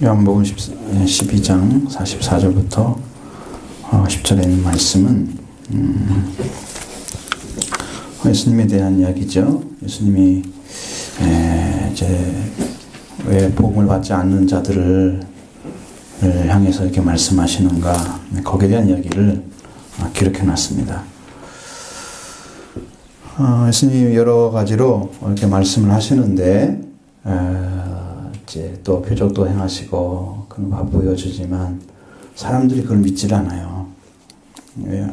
요한복음 12장 44절부터 10절에 있는 말씀은 예수님에 대한 이야기죠. 예수님이 이제 왜 복음을 받지 않는 자들을 향해서 이렇게 말씀하시는가, 거기에 대한 이야기를 기록해 놨습니다. 예수님이 여러 가지로 이렇게 말씀을 하시는데 이제 또 표적도 행하시고 그런 거 보여주지만 사람들이 그걸 믿질 않아요. 왜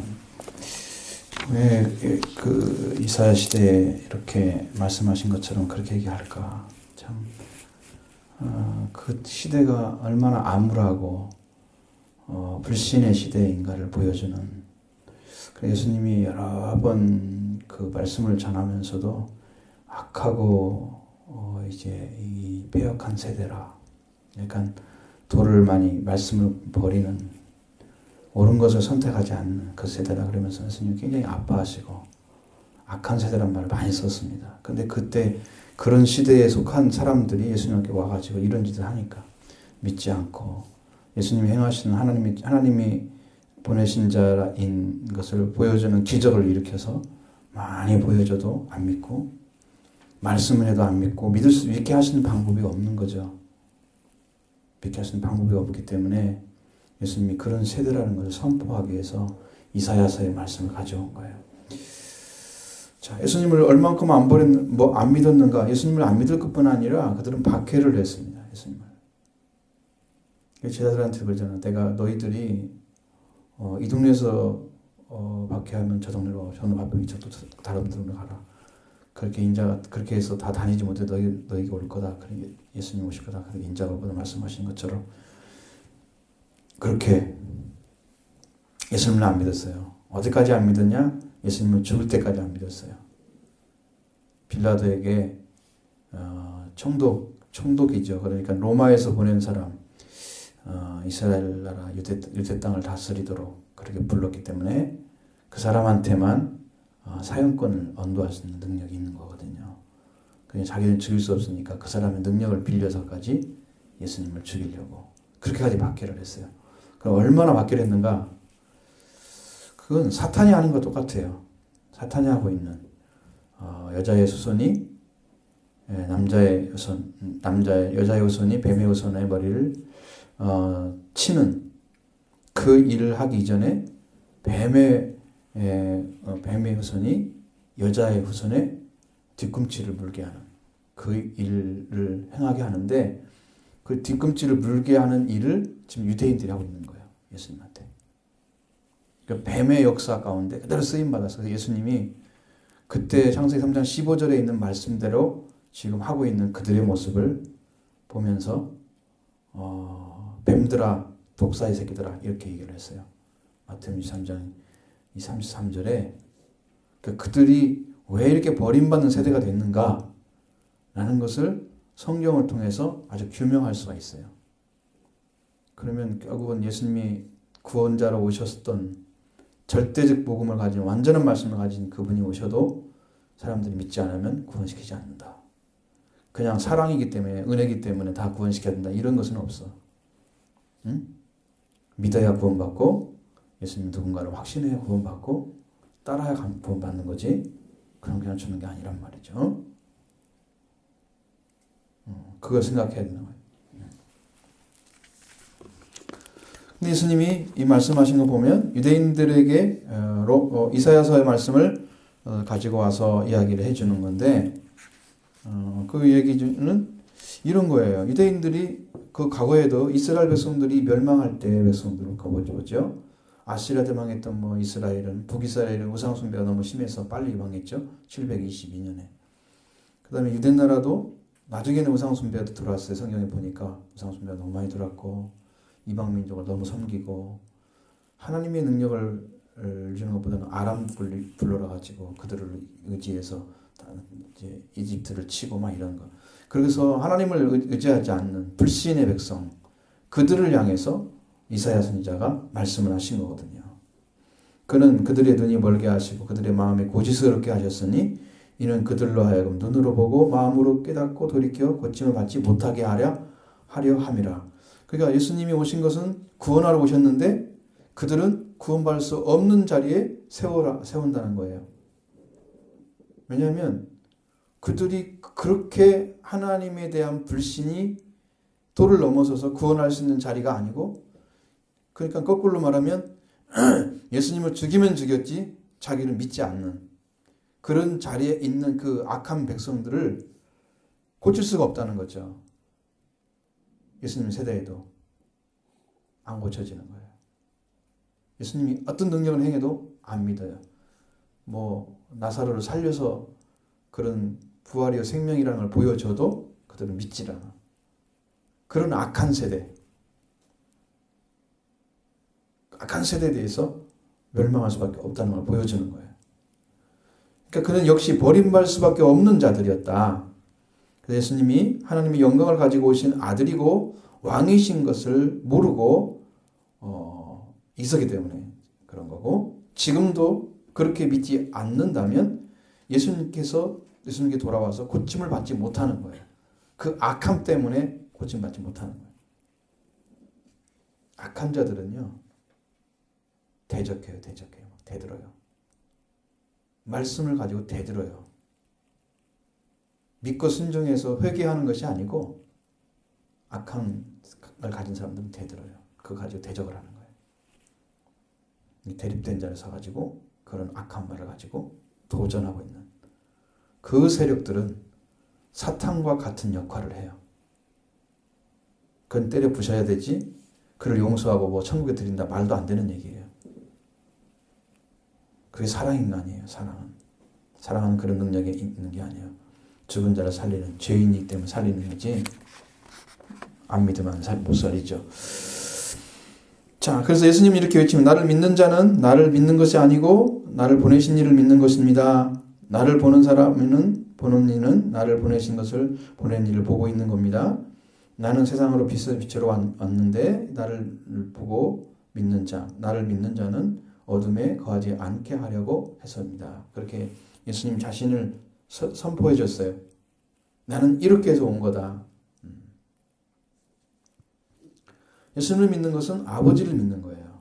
그 이사야 시대에 이렇게 말씀하신 것처럼 그렇게 얘기할까? 참, 그 시대가 얼마나 암울하고 불신의 시대인가를 보여주는. 예수님이 여러 번 그 말씀을 전하면서도 악하고 이제 이 패역한 세대라. 약간 도를 많이 말씀을 버리는, 옳은 것을 선택하지 않는 그 세대라 그러면서 예수님이 굉장히 아파하시고 악한 세대란 말을 많이 썼습니다. 근데 그때 그런 시대에 속한 사람들이 예수님께 와가지고 이런 짓을 하니까 믿지 않고, 예수님이 행하시는 하나님이 보내신 자인 것을 보여주는 기적을 일으켜서 많이 보여줘도 안 믿고, 말씀을 해도 안 믿고, 믿게 하시는 방법이 없는 거죠. 믿게 하시는 방법이 없기 때문에 예수님이 그런 세대라는 것을 선포하기 위해서 이사야서의 말씀을 가져온 거예요. 자, 예수님을 얼만큼 안 믿었는가? 예수님을 안 믿을 것뿐 아니라 그들은 박해를 했습니다. 예수님을. 제자들한테 그러잖아요. 내가 너희들이 이 동네에서 박해하면 저 동네로, 저 동네 박해하면 저도 다른 동네로 가라. 그렇게 해서 다 다니지 못해 너희가 올 거다. 예수님 오실 거다. 그렇게 인자가 오거든 말씀하신 것처럼 그렇게 예수님을 안 믿었어요. 어디까지 안 믿었냐? 예수님은 죽을 때까지 안 믿었어요. 빌라도에게 총독이죠. 그러니까 로마에서 보낸 사람, 이스라엘 나라 유대 땅을 다스리도록 그렇게 불렀기 때문에 그 사람한테만 사형권을 언도할 수 있는 능력이 있는 거거든요. 그냥 자기는 죽일 수 없으니까 그 사람의 능력을 빌려서까지 예수님을 죽이려고 그렇게까지 박해를 했어요. 그럼 얼마나 박해를 했는가? 그건 사탄이 하는 것 똑같아요. 사탄이 하고 있는 여자의 후손이 여자의 후손이 뱀의 후손의 머리를 치는 그 일을 하기 전에 뱀의 후손이 여자의 후손의 뒤꿈치를 물게 하는 그 일을 행하게 하는데, 그 뒤꿈치를 물게 하는 일을 지금 유대인들이 하고 있는 거예요. 예수님한테. 그러니까 뱀의 역사 가운데 그대로 쓰임받아서 예수님이 그때 창세기 3장 15절에 있는 말씀대로 지금 하고 있는 그들의 모습을 보면서 뱀들아, 독사의 새끼들아, 이렇게 얘기를 했어요. 마태복음 23장 33절에 그들이 왜 이렇게 버림받는 세대가 됐는가 라는 것을 성경을 통해서 아주 규명할 수가 있어요. 그러면 결국은 예수님이 구원자로 오셨던 절대적 복음을 가진, 완전한 말씀을 가진 그분이 오셔도 사람들이 믿지 않으면 구원시키지 않는다. 그냥 사랑이기 때문에, 은혜이기 때문에 다 구원시켜야 된다, 이런 것은 없어. 응? 믿어야 구원받고, 예수님 누군가를 확신해야 구원받고, 따라야 구원받는 거지, 그냥 주는 게 아니란 말이죠. 그걸 생각해야 되는 거예요. 근데 예수님이 이 말씀하신 거 보면 유대인들에게 이사야서의 말씀을 가지고 와서 이야기를 해주는 건데, 그 얘기는 이런 거예요. 유대인들이 그 과거에도 이스라엘 백성들이 멸망할 때 백성들을 거보죠. 아시리아한테 망했던 이스라엘은, 북이스라엘은 우상 숭배가 너무 심해서 빨리 망했죠. 722년에. 그 다음에 유대 나라도 나중에는 우상 숭배가 들어왔어요. 성경에 보니까 우상 숭배가 너무 많이 들어왔고, 이방 민족을 너무 섬기고, 하나님의 능력을 주는 것보다는 아람국을 불러가지고 그들을 의지해서 이제 이집트를 치고 막 이런 거. 그래서 하나님을 의지하지 않는 불신의 백성, 그들을 향해서 이사야 선지자가 말씀을 하신 거거든요. 그는 그들의 눈이 멀게 하시고 그들의 마음에 고지스럽게 하셨으니 이는 그들로 하여금 눈으로 보고 마음으로 깨닫고 돌이켜 고침을 받지 못하게 하려 함이라. 그러니까 예수님이 오신 것은 구원하러 오셨는데 그들은 구원받을 수 없는 자리에 세운다는 거예요. 왜냐하면 그들이 그렇게 하나님에 대한 불신이 도를 넘어서서 구원할 수 있는 자리가 아니고, 그러니까 거꾸로 말하면 예수님을 죽이면 죽였지 자기를 믿지 않는 그런 자리에 있는 그 악한 백성들을 고칠 수가 없다는 거죠. 예수님 세대에도 안 고쳐지는 거예요. 예수님이 어떤 능력을 행해도 안 믿어요. 뭐 나사로를 살려서 그런 부활이요 생명이라는 걸 보여줘도 그들은 믿질 않아. 그런 악한 세대, 악한 세대에 대해서 멸망할 수밖에 없다는 걸 보여주는 거예요. 그러니까 그는 역시 버림받을 수밖에 없는 자들이었다. 그래서 예수님이 하나님의 영광을 가지고 오신 아들이고 왕이신 것을 모르고 있었기 때문에 그런 거고, 지금도 그렇게 믿지 않는다면 예수님께 돌아와서 고침을 받지 못하는 거예요. 그 악함 때문에 고침받지 못하는 거예요. 악한 자들은요, 대적해요. 대들어요. 말씀을 가지고 대들어요. 믿고 순종해서 회개하는 것이 아니고 악함을 가진 사람들은 대들어요. 그거 가지고 대적을 하는 거예요. 대립된 자를 서가지고 그런 악한 말을 가지고 도전하고 있는 그 세력들은 사탄과 같은 역할을 해요. 그건 때려 부셔야 되지, 그를 용서하고 뭐 천국에 드린다 말도 안 되는 얘기예요. 그게 사랑인간이에요. 사랑은 그런 능력이 있는 게 아니에요. 죽은 자를 살리는, 죄인이기 때문에 살리는 거지 안 믿으면 못 살리죠. 자, 그래서 예수님이 이렇게 외치면 나를 믿는 자는 나를 믿는 것이 아니고 나를 보내신 이를 믿는 것입니다. 나를 보는 사람은 보는 이는 나를 보내신 것을 보낸 이를 보고 있는 겁니다. 나는 세상으로 빛으로 왔는데 나를 보고 믿는 자, 나를 믿는 자는 어둠에 거하지 않게 하려고 했습니다. 그렇게 예수님 자신을 선포해 줬어요. 나는 이렇게 해서 온 거다. 예수님을 믿는 것은 아버지를 믿는 거예요.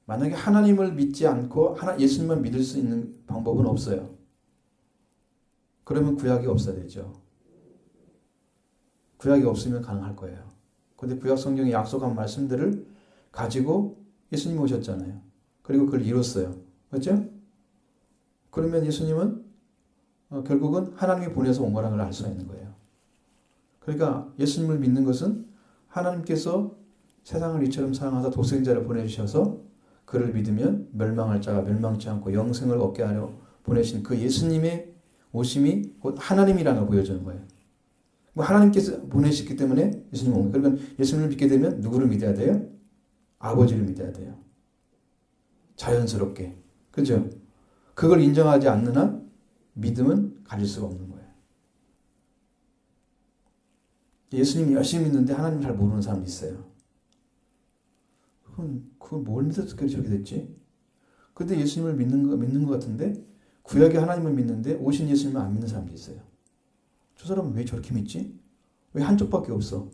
만약에 하나님을 믿지 않고 예수님만 믿을 수 있는 방법은 없어요. 그러면 구약이 없어야 되죠. 구약이 없으면 가능할 거예요. 그런데 구약 성경에 약속한 말씀들을 가지고 예수님이 오셨잖아요. 그리고 그걸 이뤘어요. 그렇죠? 그러면 예수님은 결국은 하나님이 보내서 온 거라는 걸 알 수가 있는 거예요. 그러니까 예수님을 믿는 것은 하나님께서 세상을 이처럼 사랑하사 독생자를 보내주셔서 그를 믿으면 멸망할 자가 멸망치 않고 영생을 얻게 하려 보내신 그 예수님의 오심이 곧 하나님이라는 걸 보여주는 거예요. 하나님께서 보내셨기 때문에 예수님 온 거예요. 그러면 예수님을 믿게 되면 누구를 믿어야 돼요? 아버지를 믿어야 돼요. 자연스럽게. 그죠? 그걸 인정하지 않는 한 믿음은 가질 수가 없는 거예요. 예수님 열심히 믿는데 하나님 잘 모르는 사람이 있어요. 그건 뭘 믿어서 저렇게 됐지? 근데 예수님을 믿는 것 같은데 구약의 하나님을 믿는데 오신 예수님을 안 믿는 사람도 있어요. 저 사람은 왜 저렇게 믿지? 왜 한쪽밖에 없어?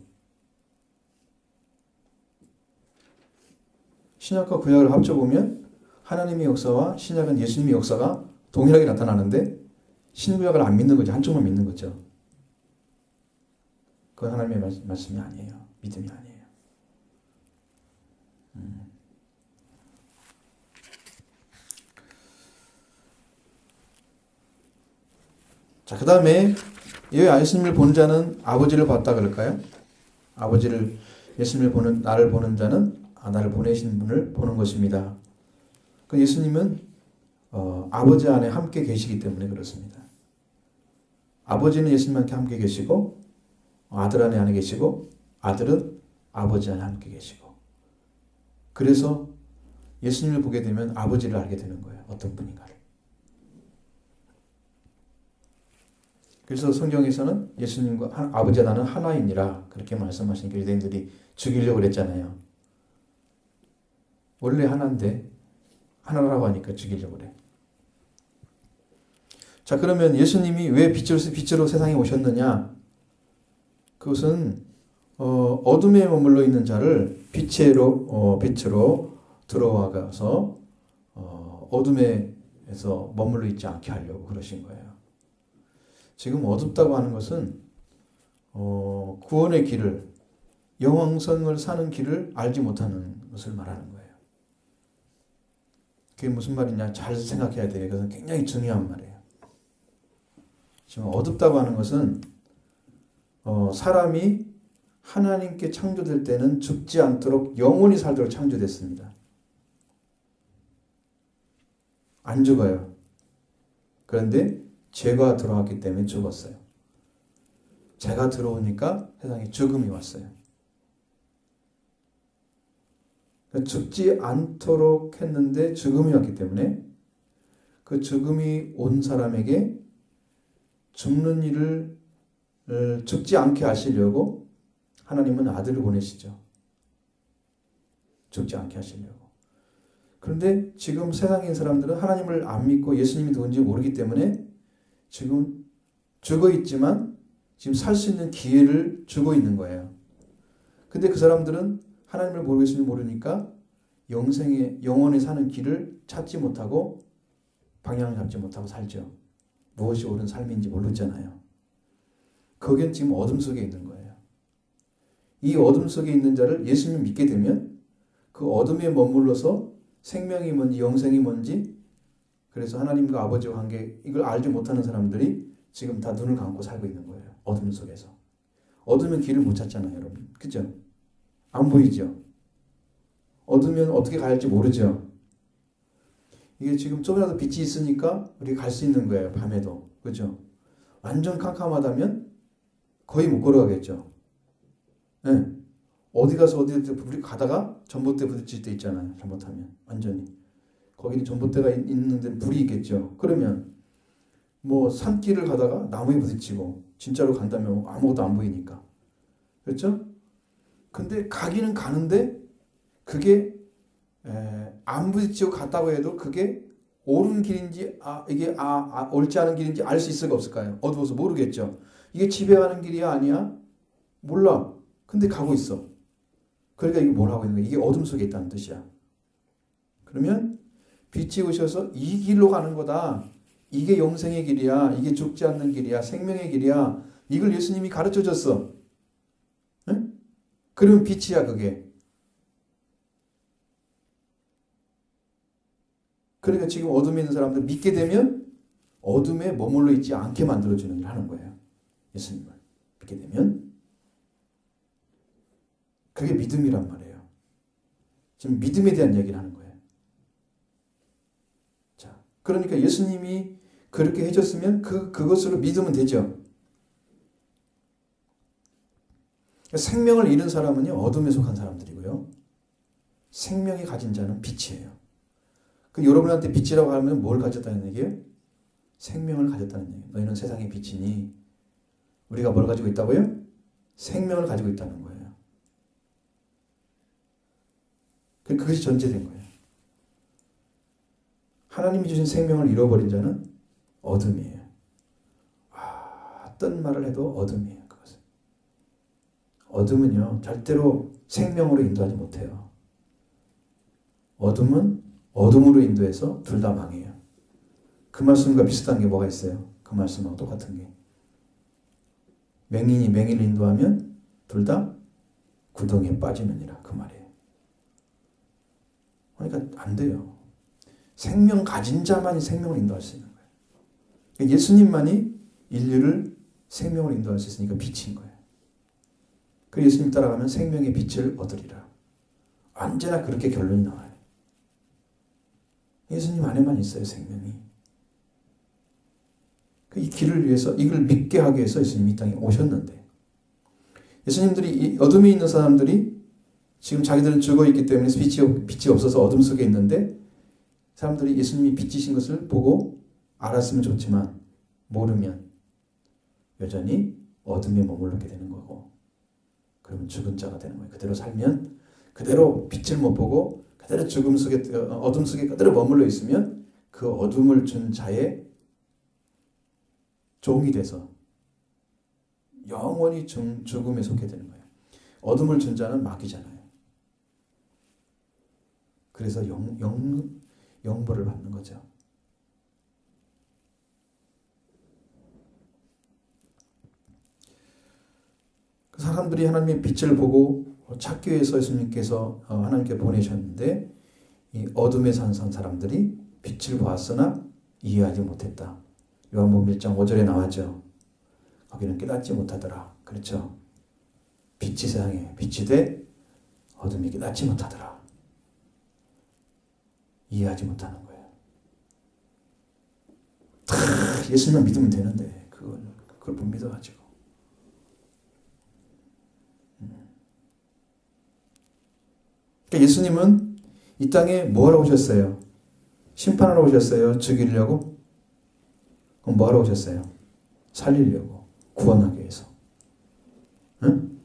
신약과 구약을 합쳐보면 하나님의 역사와 신약은 예수님의 역사가 동일하게 나타나는데 신구약을 안 믿는 거죠. 한쪽만 믿는 거죠. 그건 하나님의 말씀이 아니에요. 믿음이 아니에요. 자, 그 다음에 왜 예수님을 보는 자는 아버지를 봤다 그럴까요? 나를 보는 자는 나를 보내신 분을 보는 것입니다. 그 예수님은 아버지 안에 함께 계시기 때문에 그렇습니다. 아버지는 예수님과 함께 계시고 아들 안에 계시고 아들은 아버지 안에 함께 계시고, 그래서 예수님을 보게 되면 아버지를 알게 되는 거예요. 어떤 분인가를. 그래서 성경에서는 예수님과 아버지와 나는 하나이니라 그렇게 말씀하신 유대인들이 죽이려고 그랬잖아요. 원래 하나인데 하나라고 하니까 죽이려고 그래. 자, 그러면 예수님이 왜 빛으로 세상에 오셨느냐? 그것은 어둠에 머물러 있는 자를 빛으로 들어와가서 어둠에서 머물러 있지 않게 하려고 그러신 거예요. 지금 어둡다고 하는 것은 구원의 길을, 영원성을 사는 길을 알지 못하는 것을 말하는 거예요. 그게 무슨 말이냐 잘 생각해야 돼요. 그것은 굉장히 중요한 말이에요. 지금 어둡다고 하는 것은 사람이 하나님께 창조될 때는 죽지 않도록 영원히 살도록 창조됐습니다. 안 죽어요. 그런데 죄가 들어왔기 때문에 죽었어요. 죄가 들어오니까 세상에 죽음이 왔어요. 죽지 않도록 했는데 죽음이 왔기 때문에 그 죽음이 온 사람에게 죽는 일을 죽지 않게 하시려고 하나님은 아들을 보내시죠. 죽지 않게 하시려고. 그런데 지금 세상인 사람들은 하나님을 안 믿고 예수님이 누군지 모르기 때문에 지금 죽어 있지만 지금 살 수 있는 기회를 주고 있는 거예요. 근데 그 사람들은 하나님을 모르고 예수님을 모르니까 영원히 사는 길을 찾지 못하고 방향을 잡지 못하고 살죠. 무엇이 옳은 삶인지 모르잖아요. 거긴 지금 어둠 속에 있는 거예요. 이 어둠 속에 있는 자를 예수님 믿게 되면 그 어둠에 머물러서 생명이 뭔지 영생이 뭔지 그래서 하나님과 아버지와 관계 이걸 알지 못하는 사람들이 지금 다 눈을 감고 살고 있는 거예요. 어둠 속에서. 어두면 길을 못 찾잖아요, 여러분. 그죠? 안 보이죠? 어두면 어떻게 가야 할지 모르죠? 이게 지금 조금이라도 빛이 있으니까 우리가 갈 수 있는 거예요, 밤에도. 그죠? 완전 캄캄하다면 거의 못 걸어가겠죠. 네. 어디 가서 우리 가다가 전봇대 부딪힐 때 있잖아요. 잘못하면. 완전히. 거기는 전봇대가 있는데 불이 있겠죠. 그러면 뭐 산길을 가다가 나무에 부딪히고 진짜로 간다면 아무것도 안 보이니까. 그렇죠? 근데 가기는 가는데 그게 안 부딪히고 갔다고 해도 그게 옳은 길인지 이게 옳지 않은 길인지 알 수 있을까 없을까요? 어두워서 모르겠죠. 이게 집에 가는 길이야 아니야? 몰라. 근데 가고 있어. 그러니까 이게 뭘 하고 있는 거야? 이게 어둠 속에 있다는 뜻이야. 그러면 빛이 오셔서 이 길로 가는 거다. 이게 영생의 길이야. 이게 죽지 않는 길이야. 생명의 길이야. 이걸 예수님이 가르쳐 줬어. 응? 그러면 빛이야 그게. 그러니까 지금 어둠에 있는 사람들 믿게 되면 어둠에 머물러 있지 않게 만들어주는 일을 하는 거예요. 예수님을 믿게 되면. 그게 믿음이란 말이에요. 지금 믿음에 대한 얘기를 하는 거예요. 자, 그러니까 예수님이 그렇게 해줬으면 그것으로 믿으면 되죠. 생명을 잃은 사람은요, 어둠에 속한 사람들이고요. 생명이 가진 자는 빛이에요. 여러분한테 빛이라고 하면 뭘 가졌다는 얘기예요? 생명을 가졌다는 얘기예요. 너희는 세상의 빛이니 우리가 뭘 가지고 있다고요? 생명을 가지고 있다는 거예요. 그것이 전제된 거예요. 하나님이 주신 생명을 잃어버린 자는 어둠이에요. 어떤 말을 해도 어둠이에요. 그것은. 어둠은요, 절대로 생명으로 인도하지 못해요. 어둠은 어둠으로 인도해서 둘 다 망해요. 그 말씀과 비슷한 게 뭐가 있어요? 그 말씀하고 똑같은 게. 맹인이 맹인을 인도하면 둘 다 구덩이에 빠지느니라. 그 말이에요. 그러니까 안 돼요. 생명 가진 자만이 생명을 인도할 수 있는 거예요. 예수님만이 인류를 생명을 인도할 수 있으니까 빛인 거예요. 그 예수님 따라가면 생명의 빛을 얻으리라. 언제나 그렇게 결론이 나와요. 예수님 안에만 있어요, 생명이. 이 길을 위해서, 이걸 믿게 하기 위해서 예수님이 이 땅에 오셨는데, 예수님들이 이 어둠에 있는 사람들이 지금 자기들은 죽어있기 때문에 빛이 없어서 어둠 속에 있는데, 사람들이 예수님이 빛이신 것을 보고 알았으면 좋지만, 모르면 여전히 어둠에 머물게 되는 거고, 그러면 죽은 자가 되는 거예요. 그대로 살면, 그대로 빛을 못 보고, 그대로 어둠 속에 그대로 머물러 있으면 그 어둠을 준 자의 종이 돼서 영원히 죽음에 속게 되는 거예요. 어둠을 준 자는 마귀잖아요. 그래서 영벌을 받는 거죠. 사람들이 하나님의 빛을 보고 찾기 위해서 예수님께서 하나님께 보내셨는데 이 어둠에 산 사람들이 빛을 보았으나 이해하지 못했다. 요한복음 1장 5절에 나왔죠. 거기는 깨닫지 못하더라. 그렇죠. 빛이 세상에 빛이 돼 어둠이 깨닫지 못하더라. 이해하지 못하는 거예요. 다 예수님만 믿으면 되는데 그걸 못 믿어가지고. 그러니까 예수님은 이 땅에 뭐하러 오셨어요? 심판하러 오셨어요? 죽이려고? 그럼 뭐하러 오셨어요? 살리려고, 구원하기 위해서. 응?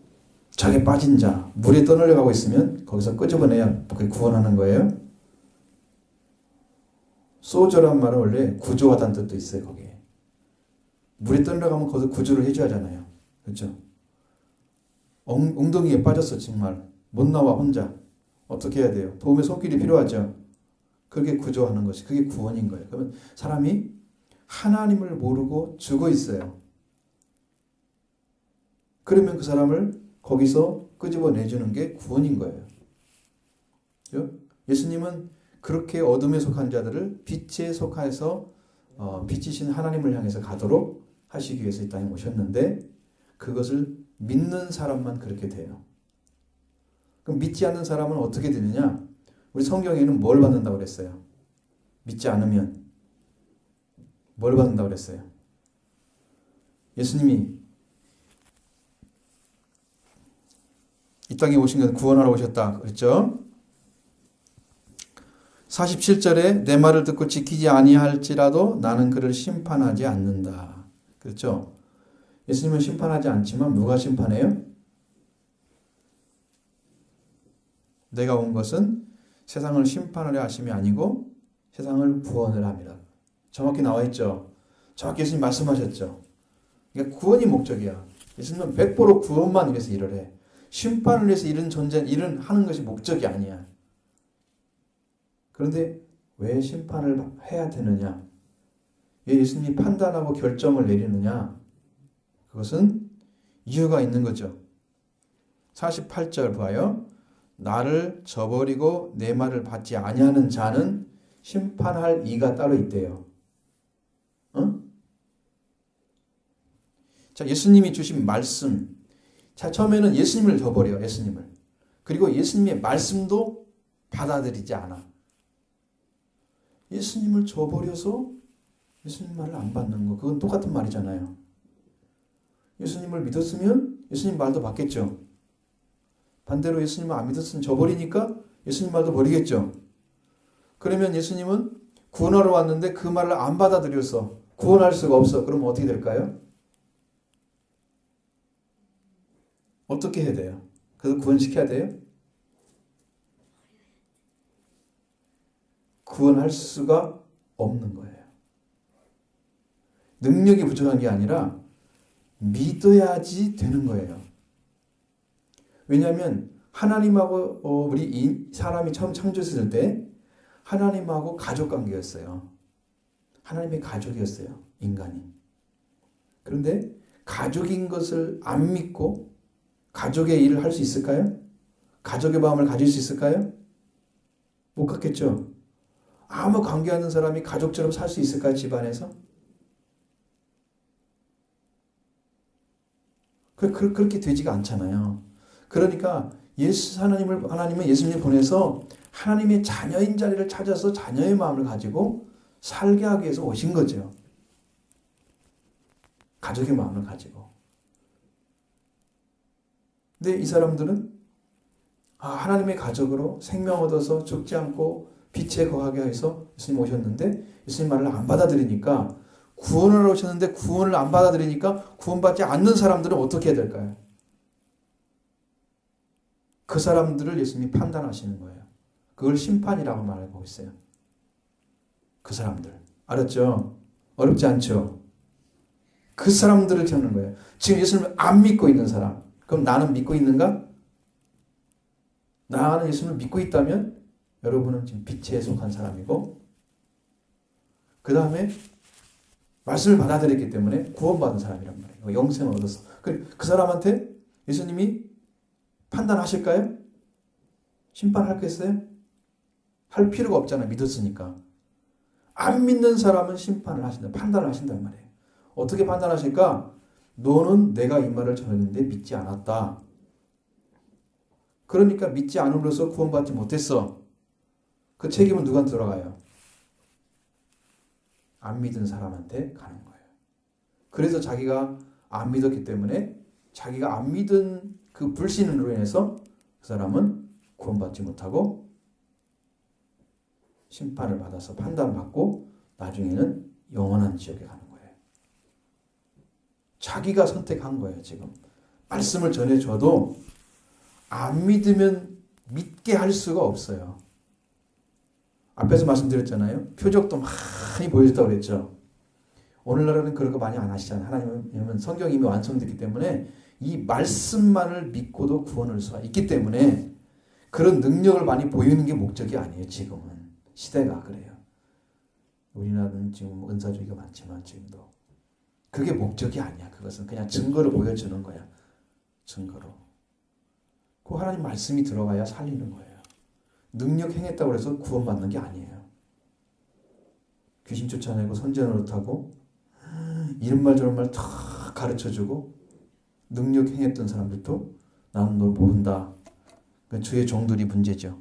저게 빠진 자, 물에 떠내려가고 있으면 거기서 끄집어내야 그게 구원하는 거예요. 소저란 말은 원래 구조하다는 뜻도 있어요. 거기에 물에 떠내려가면 거기서 구조를 해줘야 하잖아요. 그렇죠? 엉덩이에 빠졌어. 정말 못 나와 혼자. 어떻게 해야 돼요? 도움의 손길이 필요하죠. 그게 구조하는 것이, 그게 구원인 거예요. 그러면 사람이 하나님을 모르고 죽어 있어요. 그러면 그 사람을 거기서 끄집어 내주는 게 구원인 거예요. 그렇죠? 예수님은 그렇게 어둠에 속한 자들을 빛에 속해서 빛이신 하나님을 향해서 가도록 하시기 위해서 이 땅에 오셨는데 그것을 믿는 사람만 그렇게 돼요. 그럼 믿지 않는 사람은 어떻게 되느냐? 우리 성경에는 뭘 받는다고 그랬어요? 믿지 않으면 뭘 받는다고 그랬어요? 예수님이 이 땅에 오신 것은 구원하러 오셨다 그랬죠? 47절에 내 말을 듣고 지키지 아니할지라도 나는 그를 심판하지 않는다. 그렇죠? 예수님은 심판하지 않지만 누가 심판해요? 내가 온 것은 세상을 심판하려 하심이 아니고 세상을 구원을 합니다. 정확히 나와 있죠. 정확히 예수님 말씀하셨죠. 그러니까 구원이 목적이야. 예수님은 100% 구원만 위해서 일을 해. 심판을 위해서 일은 하는 것이 목적이 아니야. 그런데 왜 심판을 해야 되느냐? 왜 예수님이 판단하고 결정을 내리느냐? 그것은 이유가 있는 거죠. 48절 봐요. 나를 저버리고 내 말을 받지 아니하는 자는 심판할 이가 따로 있대요. 자, 예수님이 주신 말씀. 자, 처음에는 예수님을 저버려요. 예수님을. 그리고 예수님의 말씀도 받아들이지 않아. 예수님을 저버려서 예수님 말을 안 받는 거. 그건 똑같은 말이잖아요. 예수님을 믿었으면 예수님 말도 받겠죠. 반대로 예수님을 안 믿었으면 저버리니까 예수님 말도 버리겠죠. 그러면 예수님은 구원하러 왔는데 그 말을 안 받아들여서 구원할 수가 없어. 그러면 어떻게 될까요? 어떻게 해야 돼요? 그래서 구원시켜야 돼요? 구원할 수가 없는 거예요. 능력이 부족한 게 아니라 믿어야지 되는 거예요. 왜냐하면 하나님하고 우리 사람이 처음 창조했을 때 하나님하고 가족관계였어요. 하나님의 가족이었어요. 인간이. 그런데 가족인 것을 안 믿고 가족의 일을 할 수 있을까요? 가족의 마음을 가질 수 있을까요? 못 갖겠죠. 아무 관계하는 사람이 가족처럼 살 수 있을까요? 집안에서? 그렇게 되지가 않잖아요. 그러니까 하나님은 예수님을 보내서 하나님의 자녀인 자리를 찾아서 자녀의 마음을 가지고 살게 하기 위해서 오신 거죠. 가족의 마음을 가지고. 근데 이 사람들은 하나님의 가족으로 생명 얻어서 죽지 않고 빛에 거하게 해서 예수님 오셨는데 예수님 말을 안 받아들이니까 구원을 오셨는데 구원을 안 받아들이니까 구원받지 않는 사람들은 어떻게 해야 될까요? 그 사람들을 예수님이 판단하시는 거예요. 그걸 심판이라고 말하고 있어요. 그 사람들. 알았죠? 어렵지 않죠? 그 사람들을 채우는 거예요. 지금 예수님을 안 믿고 있는 사람. 그럼 나는 믿고 있는가? 나는 예수님을 믿고 있다면 여러분은 지금 빛에 속한 사람이고, 그 다음에 말씀을 받아들였기 때문에 구원받은 사람이란 말이에요. 영생을 얻었어. 그 사람한테 예수님이 판단하실까요? 심판하겠어요? 할 필요가 없잖아요. 믿었으니까. 안 믿는 사람은 심판을 하신다. 판단을 하신단 말이에요. 어떻게 판단하실까? 너는 내가 이 말을 전했는데 믿지 않았다. 그러니까 믿지 않음으로써 구원받지 못했어. 그 책임은 누구한테 들어가요? 안 믿은 사람한테 가는 거예요. 그래서 자기가 안 믿었기 때문에 자기가 안 믿은 그 불신으로 인해서 그 사람은 구원받지 못하고 심판을 받아서 판단받고 나중에는 영원한 지옥에 가는 거예요. 자기가 선택한 거예요. 지금 말씀을 전해줘도 안 믿으면 믿게 할 수가 없어요. 앞에서 말씀드렸잖아요. 표적도 많이 보여줬다고 그랬죠. 오늘날에는 그런 거 많이 안 하시잖아요. 하나님은 성경이 이미 완성됐기 때문에 이 말씀만을 믿고도 구원을 할 수가 있기 때문에 그런 능력을 많이 보이는 게 목적이 아니에요. 지금은. 시대가 그래요. 우리나라는 지금 은사주의가 많지만 지금도. 그게 목적이 아니야. 그것은 그냥 증거를 보여주는 거야. 증거로. 그 하나님 말씀이 들어가야 살리는 거예요. 능력 행했다고 해서 구원받는 게 아니에요. 귀신 쫓아내고 선제 노릇하고 이런 말 저런 말 다 가르쳐주고 능력 행했던 사람들도 나는 널 모른다. 주의 종들이 문제죠.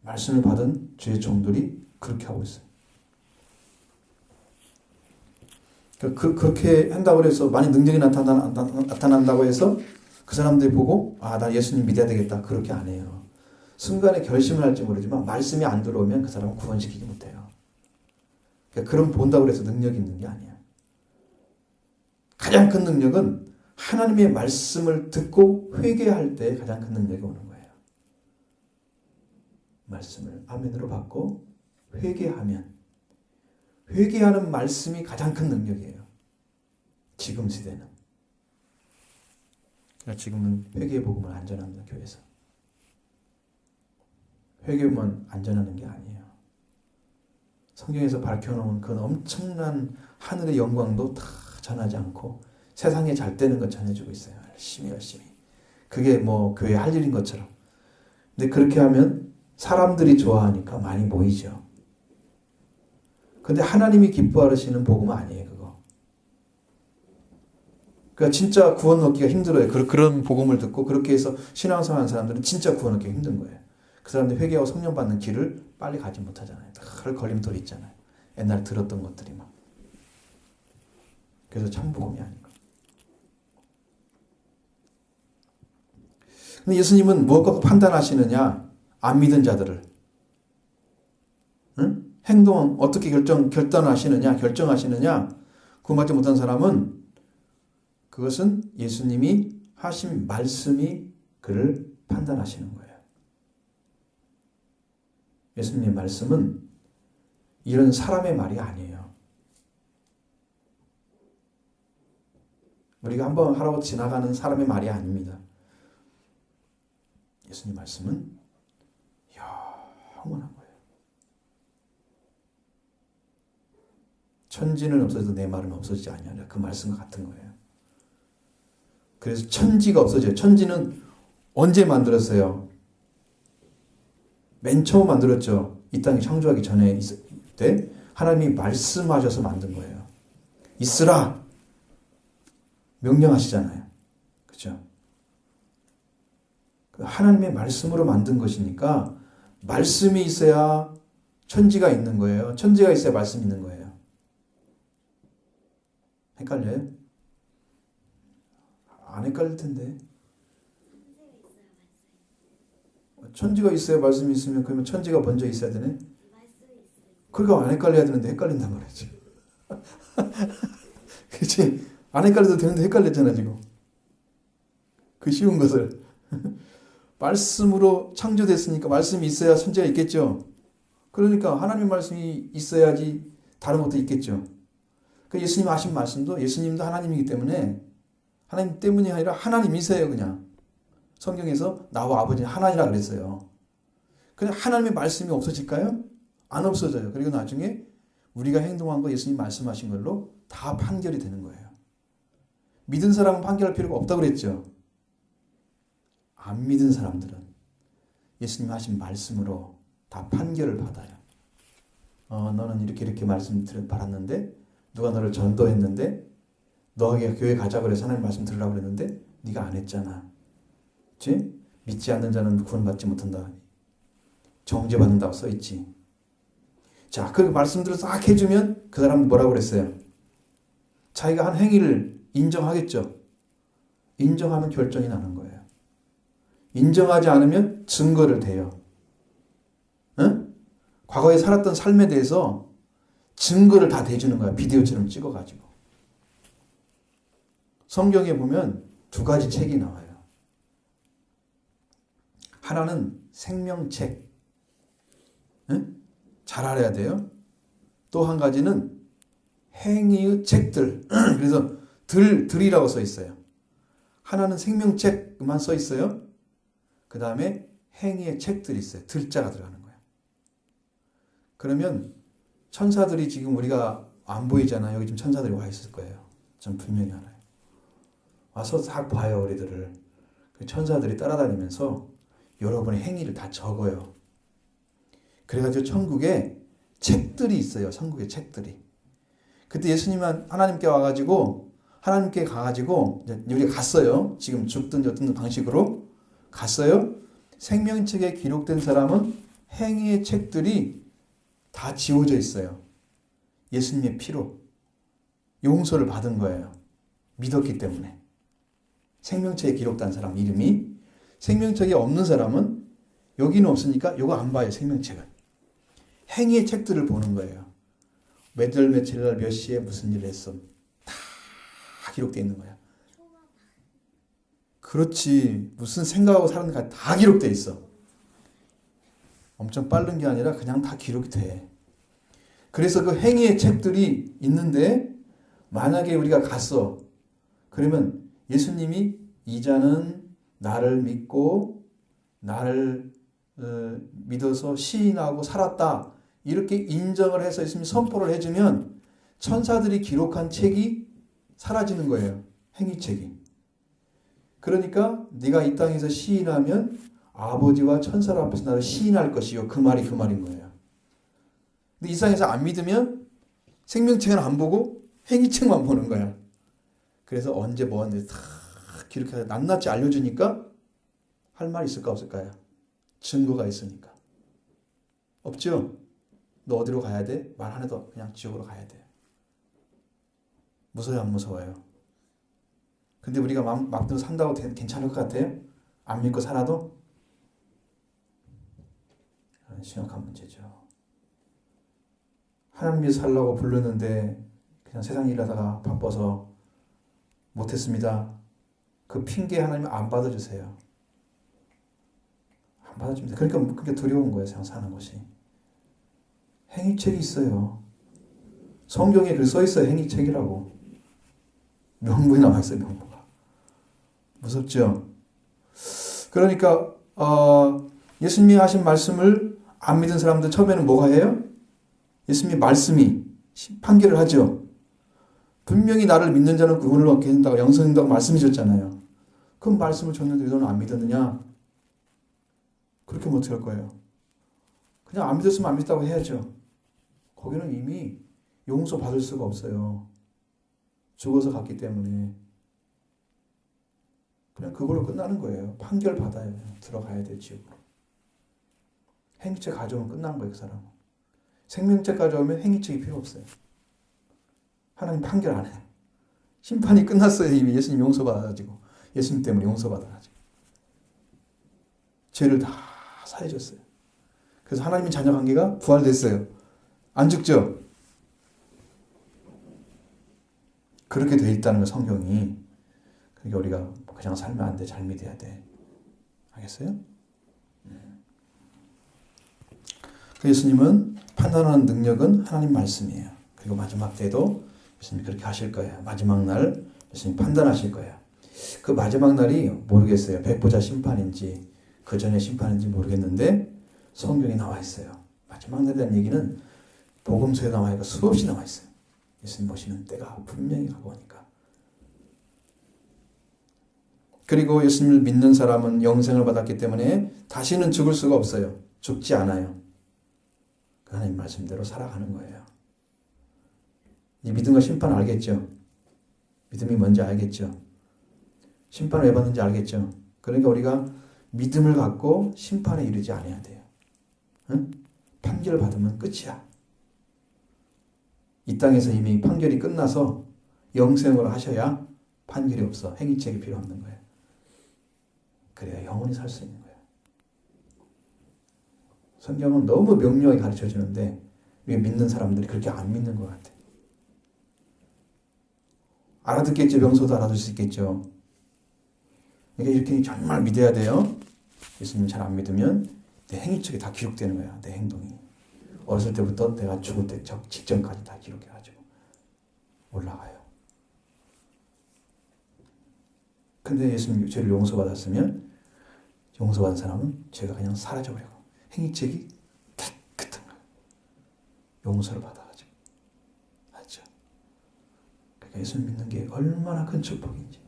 말씀을 받은 주의 종들이 그렇게 하고 있어요. 그렇게 한다고 해서 많이 능력이 나타난다고 해서 그 사람들이 보고 나 예수님 믿어야 되겠다. 그렇게 안 해요. 순간에 결심을 할지 모르지만 말씀이 안 들어오면 그 사람은 구원시키지 못해요. 그럼 본다고 해서 능력이 있는 게 아니야. 가장 큰 능력은 하나님의 말씀을 듣고 회개할 때 가장 큰 능력이 오는 거예요. 말씀을 아멘으로 받고 회개하면 회개하는 말씀이 가장 큰 능력이에요. 지금 시대는. 지금은 회개의 복음을 안전합니다. 교회에서. 회개만 안전하는 게 아니에요. 성경에서 밝혀놓은 그런 엄청난 하늘의 영광도 다 전하지 않고 세상에 잘 되는 것 전해주고 있어요. 열심히. 그게 뭐 교회 할 일인 것처럼. 근데 그렇게 하면 사람들이 좋아하니까 많이 모이죠. 근데 하나님이 기뻐하시는 복음은 아니에요. 그거. 그러니까 진짜 구원 얻기가 힘들어요. 그런 복음을 듣고 그렇게 해서 신앙생활 하는 사람들은 진짜 구원 얻기가 힘든 거예요. 그 사람들이 회개하고 성령 받는 길을 빨리 가지 못하잖아요. 늘 걸림돌이 있잖아요. 옛날에 들었던 것들이 막. 그래서 참복음이 아닌가. 근데 예수님은 무엇과 판단하시느냐? 안 믿은 자들을. 응? 행동 어떻게 결정하시느냐? 구원받지 못한 사람은 그것은 예수님이 하신 말씀이 그를 판단하시는 거예요. 예수님의 말씀은 이런 사람의 말이 아니에요. 우리가 한번 하라고 지나가는 사람의 말이 아닙니다. 예수님 말씀은 영원한 거예요. 천지는 없어져도 내 말은 없어지지 않냐. 그 말씀과 같은 거예요. 그래서 천지가 없어져요. 천지는 언제 만들었어요? 맨 처음 만들었죠. 이 땅이 창조하기 전에 있을 때 하나님이 말씀하셔서 만든 거예요. 있으라 명령하시잖아요. 그렇죠? 하나님의 말씀으로 만든 것이니까 말씀이 있어야 천지가 있는 거예요. 천지가 있어야 말씀이 있는 거예요. 헷갈려요? 안 헷갈릴 텐데. 천지가 있어야 말씀이 있으면 그러면 천지가 먼저 있어야 되네? 그러니까 안 헷갈려야 되는데 헷갈린단 말이지. 그치? 안 헷갈려도 되는데 헷갈렸잖아 지금. 그 쉬운 것을. 말씀으로 창조됐으니까 말씀이 있어야 천지가 있겠죠. 그러니까 하나님 말씀이 있어야지 다른 것도 있겠죠. 그 예수님 하신 말씀도 예수님도 하나님이기 때문에 하나님 때문이 아니라 하나님이세요 그냥. 성경에서 나와 아버지는 하나니라 그랬어요. 근데 하나님의 말씀이 없어질까요? 안 없어져요. 그리고 나중에 우리가 행동한 거 예수님 말씀하신 걸로 다 판결이 되는 거예요. 믿은 사람은 판결할 필요가 없다고 그랬죠. 안 믿은 사람들은 예수님 하신 말씀으로 다 판결을 받아요. 너는 이렇게 말씀 받았는데 누가 너를 전도했는데 너에게 교회 가자고 그래서 하나님 말씀 들으라고 그랬는데 네가 안 했잖아. 그치? 믿지 않는 자는 구원받지 못한다. 정죄받는다고 써있지. 자, 그 말씀들을 싹 해주면 그 사람은 뭐라고 그랬어요? 자기가 한 행위를 인정하겠죠. 인정하면 결정이 나는 거예요. 인정하지 않으면 증거를 대요. 응? 과거에 살았던 삶에 대해서 증거를 다 대주는 거야. 비디오처럼 찍어가지고. 성경에 보면 두 가지 책이 나와요. 하나는 생명책. 응? 잘 알아야 돼요. 또 한 가지는 행위의 책들. 그래서 들이라고 써 있어요. 하나는 생명책만 써 있어요. 그 다음에 행위의 책들이 있어요. 들자가 들어가는 거예요. 그러면 천사들이 지금 우리가 안 보이잖아요. 여기 지금 천사들이 와 있을 거예요. 전 분명히 알아요. 와서 딱 봐요, 우리들을. 천사들이 따라다니면서 여러분의 행위를 다 적어요. 그래가지고 천국에 책들이 있어요. 천국에 책들이. 그때 예수님은 하나님께 와가지고 하나님께 가가지고 우리가 갔어요. 지금 죽든 어떤 방식으로 갔어요. 생명책에 기록된 사람은 행위의 책들이 다 지워져 있어요. 예수님의 피로 용서를 받은 거예요. 믿었기 때문에. 생명책에 기록된 사람 이름이. 생명책에 없는 사람은 여기는 없으니까 이거 안 봐요. 생명책은. 행위의 책들을 보는 거예요. 몇 월 며칠 날 몇 시에 무슨 일을 했어. 다 기록되어 있는 거야. 그렇지. 무슨 생각하고 살았는가 다 기록되어 있어. 엄청 빠른 게 아니라 그냥 다 기록이 돼. 그래서 그 행위의 책들이 있는데 만약에 우리가 갔어. 그러면 예수님이 이 자는 나를 믿고 나를 믿어서 시인하고 살았다. 이렇게 인정을 해서 예수님이 선포를 해주면 천사들이 기록한 책이 사라지는 거예요. 행위책이. 그러니까 네가 이 땅에서 시인하면 아버지와 천사 앞에서 나를 시인할 것이요. 그 말이 그 말인 거예요. 근데 이 땅에서 안 믿으면 생명책은 안 보고 행위책만 보는 거야. 그래서 언제 뭐 하는지 다 기록해서 낱낱이 알려주니까 할 말 있을까 없을까요? 증거가 있으니까. 없죠? 너 어디로 가야 돼? 말 안 해도 그냥 지옥으로 가야 돼. 무서워요, 안 무서워요? 근데 우리가 맘대로 산다고 괜찮을 것 같아요? 안 믿고 살아도? 심각한 문제죠. 하나님 위해서 살라고 부르는데 그냥 세상 일 하다가 바빠서 못했습니다. 그 핑계 하나님 안 받아주세요. 안 받아줍니다. 그러니까 그게 두려운 거예요. 세상 사는 것이. 행위책이 있어요. 성경에 글 써 있어요. 행위책이라고. 명부에 나와 있어요. 명부가. 무섭죠? 그러니까 예수님이 하신 말씀을 안 믿은 사람들 처음에는 뭐가 해요? 예수님의 말씀이 판결을 하죠. 분명히 나를 믿는 자는 구원을 얻게 된다고 영생된다고 말씀해 줬잖아요. 그 말씀을 줬는데 너는 안 믿었느냐? 그렇게 하면 어떻게 할 거예요? 그냥 안 믿었으면 안 믿었다고 해야죠. 거기는 이미 용서 받을 수가 없어요. 죽어서 갔기 때문에. 그냥 그걸로 끝나는 거예요. 판결 받아요. 들어가야 돼, 지옥으로. 행위책 가져오면 끝난 거예요, 그 사람은. 생명책 가져오면 행위책이 필요 없어요. 하나님 판결 안 해. 심판이 끝났어요. 이미 예수님 용서받아가지고. 예수님 때문에 용서받아가지고. 죄를 다 사해줬어요. 그래서 하나님의 자녀 관계가 부활됐어요. 안 죽죠? 그렇게 돼 있다는 거 성경이. 그러니까 우리가 그냥 살면 안 돼. 잘 믿어야 돼. 알겠어요? 예수님은 판단하는 능력은 하나님 말씀이에요. 그리고 마지막 때도 예수님이 그렇게 하실 거예요. 마지막 날 예수님 판단하실 거예요. 그 마지막 날이 모르겠어요. 백보자 심판인지 그 전에 심판인지 모르겠는데 성경에 나와 있어요. 마지막 날에 대한 얘기는 복음서에 나와 있고 수없이 나와 있어요. 예수님 오시는 때가 분명히 가고 오니까. 그리고 예수님을 믿는 사람은 영생을 받았기 때문에 다시는 죽을 수가 없어요. 죽지 않아요. 하나님 말씀대로 살아가는 거예요. 이 믿음과 심판을 알겠죠? 믿음이 뭔지 알겠죠? 심판을 왜 받는지 알겠죠? 그러니까 우리가 믿음을 갖고 심판에 이르지 않아야 돼요. 응? 판결을 받으면 끝이야. 이 땅에서 이미 판결이 끝나서 영생으로 하셔야 판결이 없어. 행위책이 필요 없는 거예요. 그래야 영원히 살 수 있는 거예요. 성경은 너무 명료하게 가르쳐 주는데 우리 믿는 사람들이 그렇게 안 믿는 것 같아요. 알아듣겠죠. 명소도 알아들 수 있겠죠. 그러니까 이렇게 정말 믿어야 돼요. 예수님 잘 안 믿으면 내 행위책에 다 기록되는 거야. 내 행동이. 어렸을 때부터 내가 죽을 때 직전까지 다 기록해가지고 올라가요. 근데 예수님 죄를 용서받았으면 용서받은 사람은 죄가 그냥 사라져버리고 행위책이 깨끗한 거예요. 용서를 받아가지고. 맞죠? 그러니까 예수님 믿는 게 얼마나 큰 축복인지.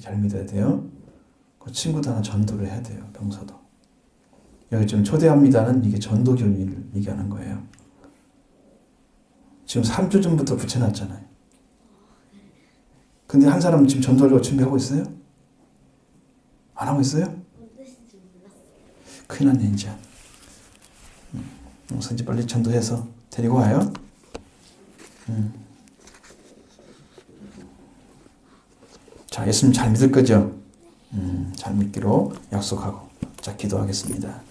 잘 믿어야 돼요. 그 친구도 하나 전도를 해야 돼요. 병서도. 여기 좀 초대합니다는 이게 전도 교리를 얘기하는 거예요. 지금 3주 전부터 붙여놨잖아요. 근데 한 사람 지금 전도를 준비하고 있어요? 안 하고 있어요? 큰일 났네 이제. 그래서 이제 빨리 전도해서 데리고 와요. 자, 예수님 잘 믿을 거죠? 잘 믿기로 약속하고. 자, 기도하겠습니다.